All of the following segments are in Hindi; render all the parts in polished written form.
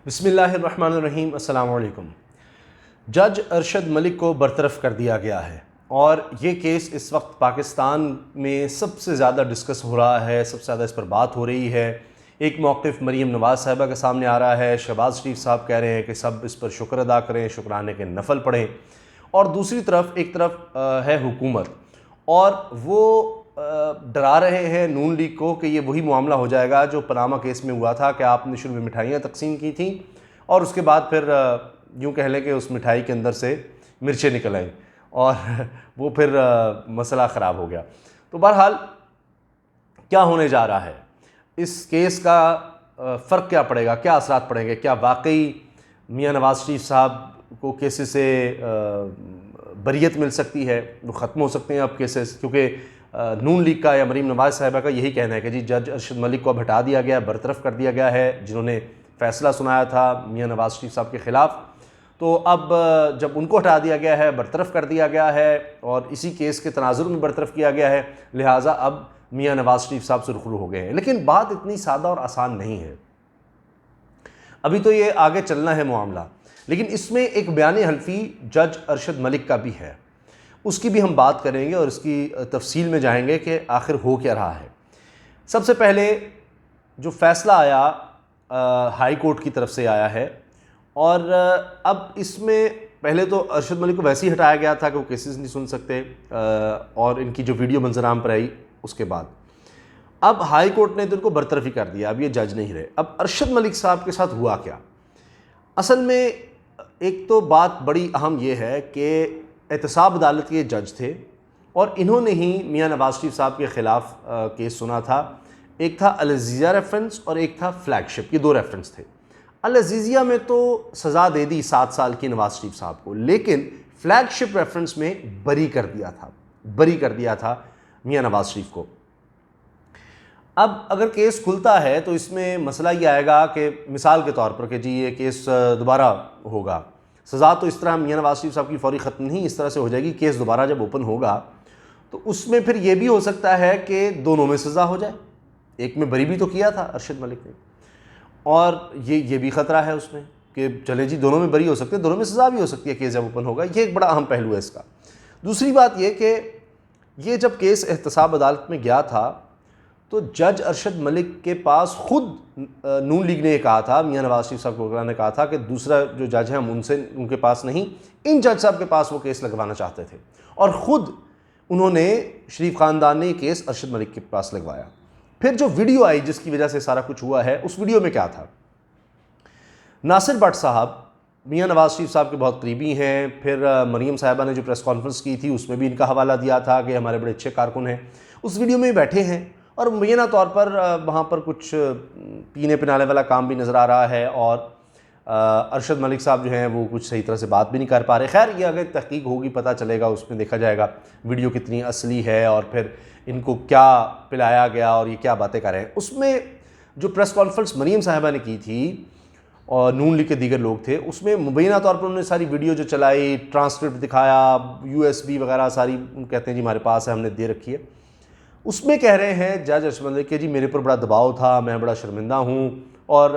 बिस्मिल्लाहिर्रहमानिर्रहीम। अस्सलाम वालेकुम। जज अरशद मलिक को बरतरफ कर दिया गया है और ये केस इस वक्त पाकिस्तान में सबसे ज़्यादा डिस्कस हो रहा है, सबसे ज़्यादा इस पर बात हो रही है। एक मौक़िफ़ मरीम नवाज़ साहिबा के सामने आ रहा है, शहबाज शरीफ साहब कह रहे हैं कि सब इस पर शुक्र अदा करें, शुक्राने के नफल पढ़ें, और दूसरी तरफ एक तरफ है हुकूमत और वो डरा रहे हैं नून लीग को कि ये वही मामला हो जाएगा जो पनामा केस में हुआ था कि आपने शुरू में मिठाइयाँ तकसीम की थी और उसके बाद फिर यूँ कह लें कि उस मिठाई के अंदर से मिर्चें निकल आईं और वो फिर मसला ख़राब हो गया। तो बहरहाल क्या होने जा रहा है, इस केस का फ़र्क क्या पड़ेगा, क्या असरात पड़ेंगे, क्या वाकई मियाँ नवाज़ शरीफ साहब को केसेस से बरियत मिल सकती है, वो ख़त्म हो सकते हैं अब केसेस, क्योंकि नून लीग का या मरीम नवाज़ साहिबा का यही कहना है कि जी जज अरशद मलिक को अब हटा दिया गया, बरतरफ कर दिया गया है, जिन्होंने फ़ैसला सुनाया था मियाँ नवाज़ शरीफ साहब के ख़िलाफ़। तो अब जब उनको हटा दिया गया है, बरतरफ कर दिया गया है और इसी केस के तनाजुर में बरतरफ किया गया है, लिहाजा अब मियाँ नवाज़ शरीफ साहब सुरखरू हो गए हैं। लेकिन बात इतनी सादा और आसान नहीं है, अभी तो ये आगे चलना है मामला। लेकिन इसमें एक बयान हल्फी जज अरशद मलिक का भी है, उसकी भी हम बात करेंगे और इसकी तफसील में जाएंगे कि आखिर हो क्या रहा है। सबसे पहले जो फ़ैसला आया हाई कोर्ट की तरफ से आया है और अब इसमें पहले तो अरशद मलिक को वैसे ही हटाया गया था कि वो केसेस नहीं सुन सकते और इनकी जो वीडियो मंजराम पर आई उसके बाद अब हाई कोर्ट ने तो इनको बरतरफी कर दिया, अब ये जज नहीं रहे। अब अरशद मलिक साहब के साथ हुआ क्या, असल में एक तो बात बड़ी अहम ये है कि एहतसाब अदालत के जज थे और इन्होंने ही मियाँ नवाज़ शरीफ साहब के ख़िलाफ़ केस सुना था। एक था अल अज़ीज़िया रेफरेंस और एक था फ्लैगशिप, ये दो रेफरेंस थे। अल अज़ीज़िया में तो सज़ा दे दी 7 साल की नवाज़ शरीफ साहब को, लेकिन फ्लैगशिप रेफरेंस में बरी कर दिया था मियाँ नवाज़ शरीफ को। अब अगर केस खुलता है तो इसमें मसला ये आएगा कि मिसाल के तौर पर कि जी ये केस दोबारा होगा, सज़ा तो इस तरह मियाँ नवाज़ शरीफ साहब की फ़ौरी ख़त्म नहीं इस तरह से हो जाएगी, केस दोबारा जब ओपन होगा तो उसमें फिर ये भी हो सकता है कि दोनों में सज़ा हो जाए। एक में बरी भी तो किया था अरशद मलिक ने और ये भी ख़तरा है उसमें कि चले जी दोनों में बरी हो सकते हैं, दोनों में सज़ा भी हो सकती है केस जब ओपन होगा। ये एक बड़ा अहम पहलू है इसका। दूसरी बात ये कि ये जब केस एहतसाब अदालत में गया था तो जज अरशद मलिक के पास ख़ुद नून लीग ने ये कहा था, मियाँ नवाज़ शरीफ साहब को ने कहा था कि दूसरा जो जज है हम उनके पास नहीं, इन जज साहब के पास वो केस लगवाना चाहते थे और ख़ुद उन्होंने शरीफ ख़ानदान ने केस अरशद मलिक के पास लगवाया। फिर जो वीडियो आई जिसकी वजह से सारा कुछ हुआ है, उस वीडियो में क्या था, नासिर भट्ट साहब मियाँ नवाज़ शरीफ साहब के बहुत करीबी हैं, फिर मरीम साहिबा ने जो प्रेस कॉन्फ्रेंस की थी उसमें भी इनका हवाला दिया था कि हमारे बड़े अच्छे कारकुन हैं, उस वीडियो में बैठे हैं और मुबैना तौर पर वहाँ पर कुछ पीने पिलाने वाला काम भी नज़र आ रहा है और अरशद मलिक साहब जो हैं वो कुछ सही तरह से बात भी नहीं कर पा रहे। खैर ये अगर तहकीक होगी पता चलेगा, उसमें देखा जाएगा वीडियो कितनी असली है और फिर इनको क्या पिलाया गया और ये क्या बातें कर रहे हैं। उसमें जो प्रेस कॉन्फ्रेंस मरीम साहिबा ने की थी और नून लीग के दीगर लोग थे, उसमें मुबैना तौर पर उन्होंने सारी वीडियो जो चलाई, ट्रांसक्रिप्ट दिखाया, USB वगैरह सारी कहते हैं जी हमारे पास है, हमने दे रखी है। उसमें कह रहे हैं जज अरशद मलिक के जी मेरे पर बड़ा दबाव था, मैं बड़ा शर्मिंदा हूँ और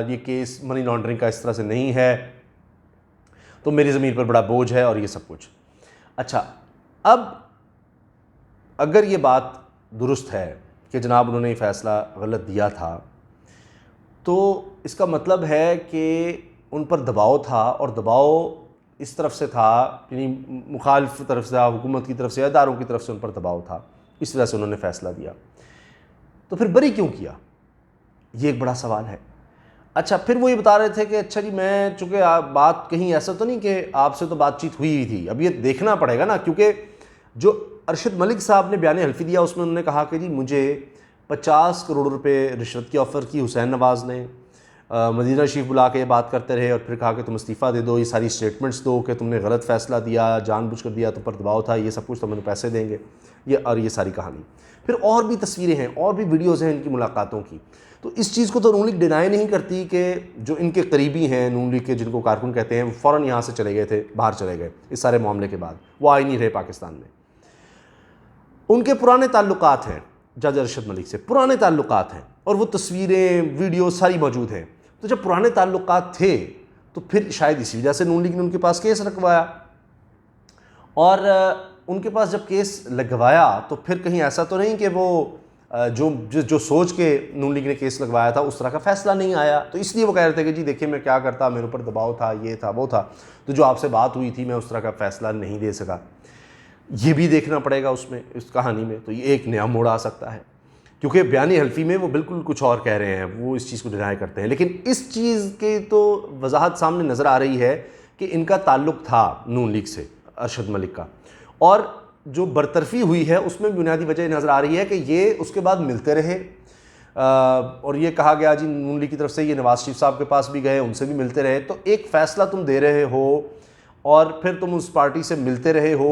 ये केस मनी लॉन्ड्रिंग का इस तरह से नहीं है तो मेरी ज़मीर पर बड़ा बोझ है और ये सब कुछ। अच्छा, अब अगर ये बात दुरुस्त है कि जनाब उन्होंने ये फ़ैसला गलत दिया था तो इसका मतलब है कि उन पर दबाव था और दबाव इस तरफ से था, यानी मुखालिफ तरफ से, हुकूमत की तरफ से, इदारों की तरफ से उन पर दबाव था, इस तरह से उन्होंने फ़ैसला दिया। तो फिर बरी क्यों किया, ये एक बड़ा सवाल है। अच्छा, फिर वो ये बता रहे थे कि अच्छा जी मैं चूँकि बात कहीं ऐसा तो नहीं कि आपसे तो बातचीत हुई थी, अब ये देखना पड़ेगा ना, क्योंकि जो अरशद मलिक साहब ने बयान हल्फी दिया उसमें उन्होंने कहा कि जी मुझे 50 करोड़ रुपए रिश्वत की ऑफ़र की हुसैन नवाज़ ने, मदीना शरीफ बुला के ये बात करते रहे और फिर कहा कि तुम इस्तीफ़ा दे दो, ये सारी स्टेटमेंट्स दो कि तुमने गलत फ़ैसला दिया, जानबूझ कर दिया, तुम पर दबाव था, ये सब कुछ, तुम्हें पैसे देंगे, ये और ये सारी कहानी। फिर और भी तस्वीरें हैं और भी वीडियोज़ हैं इनकी मुलाकातों की। तो इस चीज़ को तो नून लीग डिनाई नहीं करती कि जो इनके करीबी हैं नून लीग के, जिनको कारकुन कहते हैं, वो फ़ौरन यहाँ से चले गए थे, बाहर चले गए इस सारे मामले के बाद, वो आ ही नहीं रहे पाकिस्तान में। उनके पुराने ताल्लुकात हैं जज अरशद मलिक से, पुराने ताल्लुकात हैं और वो तस्वीरें वीडियो सारी मौजूद हैं। तो जब पुराने ताल्लुकात थे तो फिर शायद इसी वजह से नून लीग ने उनके पास केस रखवाया, और उनके पास जब केस लगवाया तो फिर कहीं ऐसा तो नहीं कि वो जो सोच के नून लीग ने केस लगवाया था उस तरह का फैसला नहीं आया, तो इसलिए वो कह रहे थे कि जी देखिए मैं क्या करता, मेरे ऊपर दबाव था, ये था वो था, तो जो आपसे बात हुई थी मैं उस तरह का फैसला नहीं दे सका। ये भी देखना पड़ेगा उसमें, इस कहानी में तो ये एक नया मोड़ आ सकता है, क्योंकि बयानी हल्फी में वो बिल्कुल कुछ और कह रहे हैं, वो इस चीज़ को डिनाई करते हैं। लेकिन इस चीज़ के तो वजाहत सामने नज़र आ रही है कि इनका ताल्लुक़ था नून लीग से, अरशद मलिक का, और जो बरतरफी हुई है उसमें बुनियादी वजह नज़र आ रही है कि ये उसके बाद मिलते रहे, और ये कहा गया जी नून लीग की तरफ से ये नवाज शरीफ साहब के पास भी गए, उनसे भी मिलते रहे। तो एक फ़ैसला तुम दे रहे हो और फिर तुम उस पार्टी से मिलते रहे हो,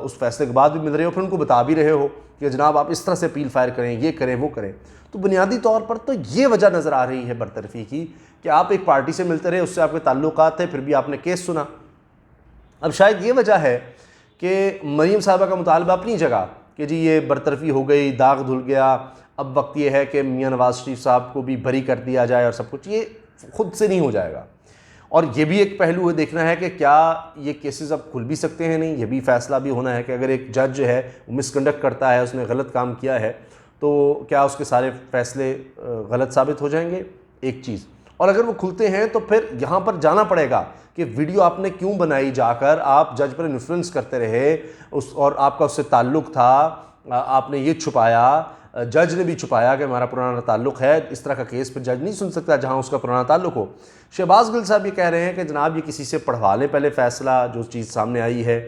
उस फैसले के बाद भी मिल रहे हो, फिर उनको बता भी रहे हो कि जनाब आप इस तरह से अपील फायर करें, ये करें वो करें। तो बुनियादी तौर पर तो ये वजह नज़र आ रही है बरतरफी की कि आप एक पार्टी से मिलते रहे, उससे आपके ताल्लुकात थे, फिर भी आपने केस सुना। अब शायद ये वजह है कि मरीम साहबा का मुतालबा अपनी जगह कि जी ये बरतरफी हो गई, दाग धुल गया, अब वक्त ये है कि मियाँ नवाज शरीफ साहब को भी बरी कर दिया जाए और सब कुछ, ये खुद से नहीं हो जाएगा। और ये भी एक पहलू है देखना है कि क्या ये केसेस अब खुल भी सकते हैं, नहीं, ये भी फैसला भी होना है कि अगर एक जज जो है वो मिसकंडक्ट करता है, उसने गलत काम किया है, तो क्या उसके सारे फैसले गलत साबित हो जाएंगे, एक चीज़। और अगर वो खुलते हैं तो फिर यहाँ पर जाना पड़ेगा कि वीडियो आपने क्यों बनाई, जाकर आप जज पर इन्फ्लुएंस करते रहे उस, और आपका उससे ताल्लुक़ था, आपने ये छुपाया, जज ने भी छुपाया कि हमारा पुराना ताल्लुक़ है। इस तरह का केस फिर जज नहीं सुन सकता जहाँ उसका पुराना ताल्लुक़ हो। शहबाज गिल साहब ये कह रहे हैं कि जनाब ये किसी से पढ़वा लें पहले फ़ैसला, जो चीज़ सामने आई है,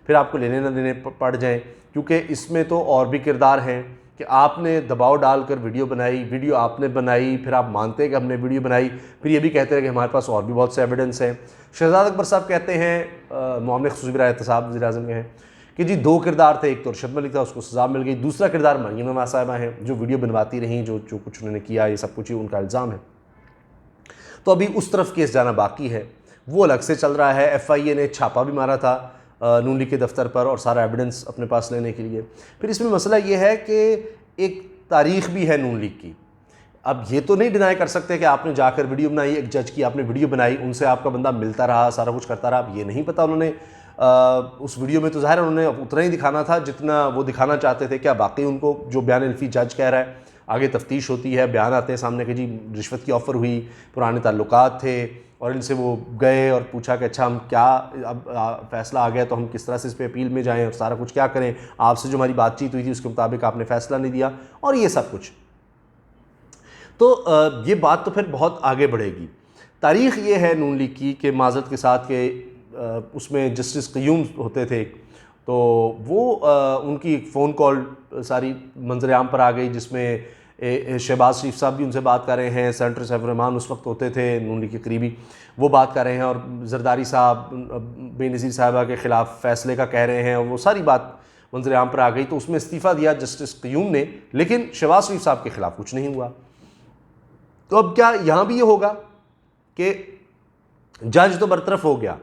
फिर आपको लेने ना देने पड़ जाए, क्योंकि इसमें तो और भी किरदार हैं कि आपने दबाव डालकर वीडियो बनाई, वीडियो आपने बनाई, फिर आप मानते हैं कि हमने वीडियो बनाई, फिर ये भी कहते हैं कि हमारे पास और भी बहुत से एविडेंस हैं। शहजाद अकबर साहब कहते हैं, मामले खुसूसी बराए एहतसाब वज़ीर-ए-आज़म के हैं, कि जी दो किरदार थे, एक तो अरशद मलिक था, उसको सज़ा मिल गई, दूसरा किरदार मरीम नवाज साहिबा हैं जो वीडियो बनवाती रहीं, जो कुछ उन्होंने किया, ये सब कुछ ही उनका इल्ज़ाम है। तो अभी उस तरफ केस जाना बाकी है, वो अलग से चल रहा है। FIA ने छापा भी मारा था नून लीग के दफ्तर पर और सारा एविडेंस अपने पास लेने के लिए। फिर इसमें मसला ये है कि एक तारीख़ भी है नून लीग की। अब ये तो नहीं डिनाई कर सकते कि आपने जाकर वीडियो बनाई, एक जज की आपने वीडियो बनाई, उनसे आपका बंदा मिलता रहा, सारा कुछ करता रहा। अब ये नहीं पता उन्होंने उस वीडियो में तो ज़ाहिर उन्होंने उतना ही दिखाना था जितना वो दिखाना चाहते थे। क्या बाकी उनको जो बयान अल्फी जज कह रहा है, आगे तफ्तीश होती है, बयान आते हैं सामने कि जी रिश्वत की ऑफ़र हुई, पुराने ताल्लुकात थे, और इनसे वो गए और पूछा कि अच्छा हम क्या, अब फ़ैसला आ गया तो हम किस तरह से इस पर अपील में जाएँ और सारा कुछ क्या करें, आपसे जो हमारी बातचीत हुई थी उसके मुताबिक आपने फ़ैसला नहीं दिया, और ये सब कुछ। तो ये बात तो फिर बहुत आगे बढ़ेगी। तारीख़ ये है नून लीग की कि माज़रत के साथ के उसमें जस्टिस क़य्यूम होते थे, तो वो उनकी एक फ़ोन कॉल सारी मंजर आम पर आ गई, जिसमें शहबाज शरीफ साहब भी उनसे बात कर रहे हैं, सेनेटर सैफ रहमान उस वक्त होते थे नून लीग के करीबी, वो बात कर रहे हैं, और जरदारी साहब बेनज़ीर साहबा के ख़िलाफ़ फ़ैसले का कह रहे हैं, और वो सारी बात मंजर आम पर आ गई। तो उसमें इस्तीफ़ा दिया जस्टिस क़य्यूम ने, लेकिन शहबाज शरीफ साहब के ख़िलाफ़ कुछ नहीं हुआ। तो अब क्या यहाँ भी ये होगा कि जज तो बरतरफ हो गया,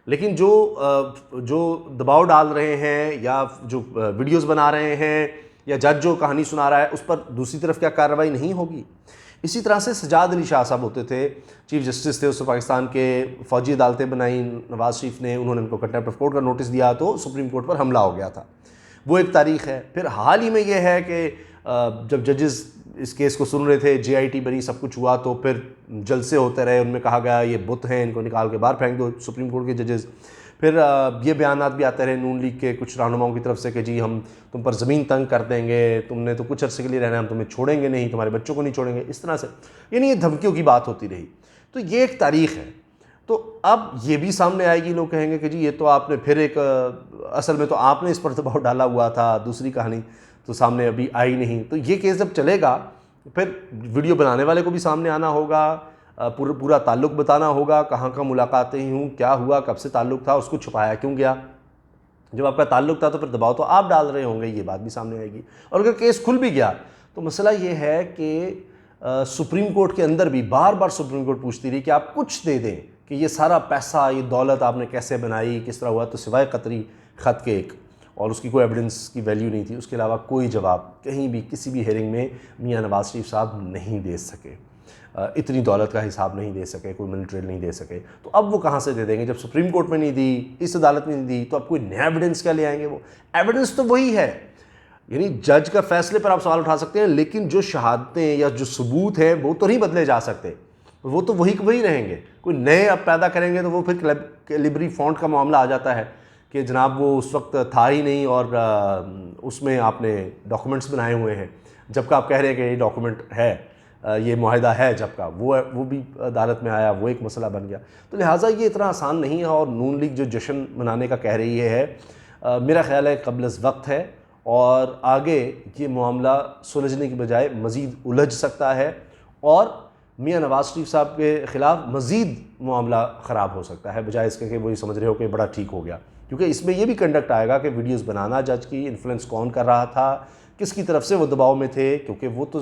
लेकिन जो दबाव डाल रहे हैं या जो वीडियोस बना रहे हैं या जज जो कहानी सुना रहा है, उस पर दूसरी तरफ क्या कार्रवाई नहीं होगी? इसी तरह से सजाद अली शाह साहब होते थे, चीफ जस्टिस थे, उससे पाकिस्तान के फ़ौजी अदालतें बनाई नवाज शरीफ ने, उन्होंने उनको कंटेम्प्ट ऑफ कोर्ट का नोटिस दिया तो सुप्रीम कोर्ट पर हमला हो गया था, वो एक तारीख़ है। फिर हाल ही में ये है कि जब जजेस इस केस को सुन रहे थे, JIT बनी, सब कुछ हुआ, तो फिर जलसे होते रहे, उनमें कहा गया ये बुत हैं, इनको निकाल के बाहर फेंक दो, सुप्रीम कोर्ट के जजेस। फिर ये बयानात भी आते रहे नून लीग के कुछ रहनुमाओं की तरफ से कि जी हम तुम पर ज़मीन तंग कर देंगे, तुमने तो कुछ अर्से के लिए रहना है, हम तुम्हें छोड़ेंगे नहीं, तुम्हारे बच्चों को नहीं छोड़ेंगे, इस तरह से, यानी ये धमकियों की बात होती रही। तो ये एक तारीख़ है। तो अब ये भी सामने आएगी, लोग कहेंगे कि जी ये तो आपने फिर एक असल में तो आपने इस पर दबाव डाला हुआ था, दूसरी कहानी तो सामने अभी आई नहीं। तो ये केस जब चलेगा फिर वीडियो बनाने वाले को भी सामने आना होगा, पूरा ताल्लुक़ बताना होगा, कहाँ कहाँ मुलाकातें हूँ, क्या हुआ, कब से ताल्लुक़ था, उसको छुपाया क्यों गया। जब आपका ताल्लुक़ था तो फिर दबाव तो आप डाल रहे होंगे, ये बात भी सामने आएगी। और अगर केस खुल भी गया तो मसला ये है कि सुप्रीम कोर्ट के अंदर भी बार बार सुप्रीम कोर्ट पूछती रही कि आप कुछ दे दें कि ये सारा पैसा, ये दौलत आपने कैसे बनाई, किस तरह हुआ, तो सिवाय कतरी ख़त के एक, और उसकी कोई एविडेंस की वैल्यू नहीं थी, उसके अलावा कोई जवाब कहीं भी किसी भी हेयरिंग में मियाँ नवाज शरीफ साहब नहीं दे सके। इतनी दौलत का हिसाब नहीं दे सके, कोई मनी ट्रेल नहीं दे सके, तो अब वो कहाँ से दे देंगे? जब सुप्रीम कोर्ट में नहीं दी, इस अदालत में नहीं दी, तो अब कोई नया एविडेंस क्या ले आएंगे? वो एविडेंस तो वही है, यानी जज का फैसले पर आप सवाल उठा सकते हैं, लेकिन जो शहादतें या जो सबूत हैं वो तो नहीं बदले जा सकते, वो तो वही वही रहेंगे। कोई नए अब पैदा करेंगे तो वो फिर कैलिबरी फॉन्ट का मामला आ जाता है कि जनाब वो उस वक्त था ही नहीं और उसमें आपने डॉक्यूमेंट्स बनाए हुए हैं, जबकि आप कह रहे हैं कि ये डॉक्यूमेंट है, ये मुआहिदा है, जबकि वो भी अदालत में आया, वो एक मसला बन गया। तो लिहाजा ये इतना आसान नहीं है। और नून लीग जो जश्न मनाने का कह रही है मेरा ख्याल है कबल अज़ वक्त है, और आगे ये मामला सुलझने की बजाय मज़ीद उलझ सकता है और मियां नवाज़ शरीफ साहब के ख़िलाफ़ मज़ीद मामला ख़राब हो सकता है, बजाय इसके कि वो ये समझ रहे हो कि बड़ा ठीक हो गया। क्योंकि इसमें ये भी कंडक्ट आएगा कि वीडियोस बनाना जज की इन्फ्लुएंस कौन कर रहा था, किसकी तरफ से वो दबाव में थे, क्योंकि वो तो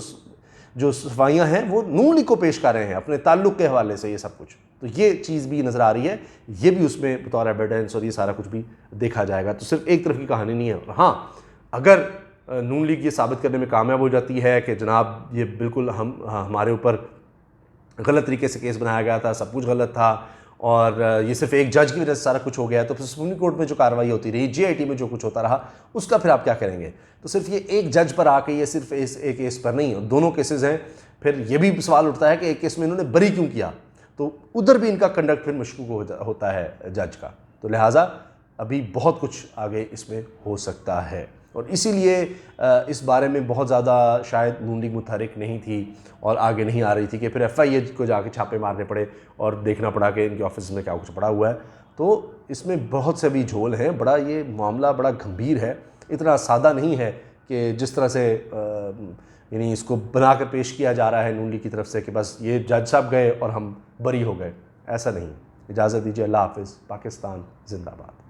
जो सफाइयाँ हैं वो नून लीग को पेश कर रहे हैं अपने ताल्लुक़ के हवाले से, ये सब कुछ, तो ये चीज़ भी नज़र आ रही है, ये भी उसमें बतौर एविडेंस और ये सारा कुछ भी देखा जाएगा। तो सिर्फ एक तरफ की कहानी नहीं है। हाँ, अगर नून लीग ये साबित करने में कामयाब हो जाती है कि जनाब ये बिल्कुल हमारे ऊपर गलत तरीके से केस बनाया गया था, सब कुछ गलत था और ये सिर्फ एक जज की वजह से सारा कुछ हो गया, तो फिर सुप्रीम कोर्ट में जो कार्रवाई होती रही, JIT में जो कुछ होता रहा, उसका फिर आप क्या करेंगे? तो सिर्फ ये एक जज पर आके, ये सिर्फ एक केस पर नहीं, दोनों केसेस हैं। फिर ये भी सवाल उठता है कि एक केस में इन्होंने बरी क्यों किया, तो उधर भी इनका कंडक्ट फिर मशकूक होता है जज का। तो लिहाजा अभी बहुत कुछ आगे इसमें हो सकता है, और इसीलिए इस बारे में बहुत ज़्यादा शायद नून लीग मुतहरिक नहीं थी और आगे नहीं आ रही थी कि फिर FIA को जाके छापे मारने पड़े और देखना पड़ा कि इनके ऑफिस में क्या कुछ पड़ा हुआ है। तो इसमें बहुत से भी झोल हैं, बड़ा ये मामला बड़ा गंभीर है, इतना सादा नहीं है कि जिस तरह से यानी इसको बना कर पेश किया जा रहा है नून लीग की तरफ से कि बस ये जज साहब गए और हम बरी हो गए, ऐसा नहीं। इजाज़त दीजिए, अल्लाह हाफ़िज़, पाकिस्तान जिंदाबाद।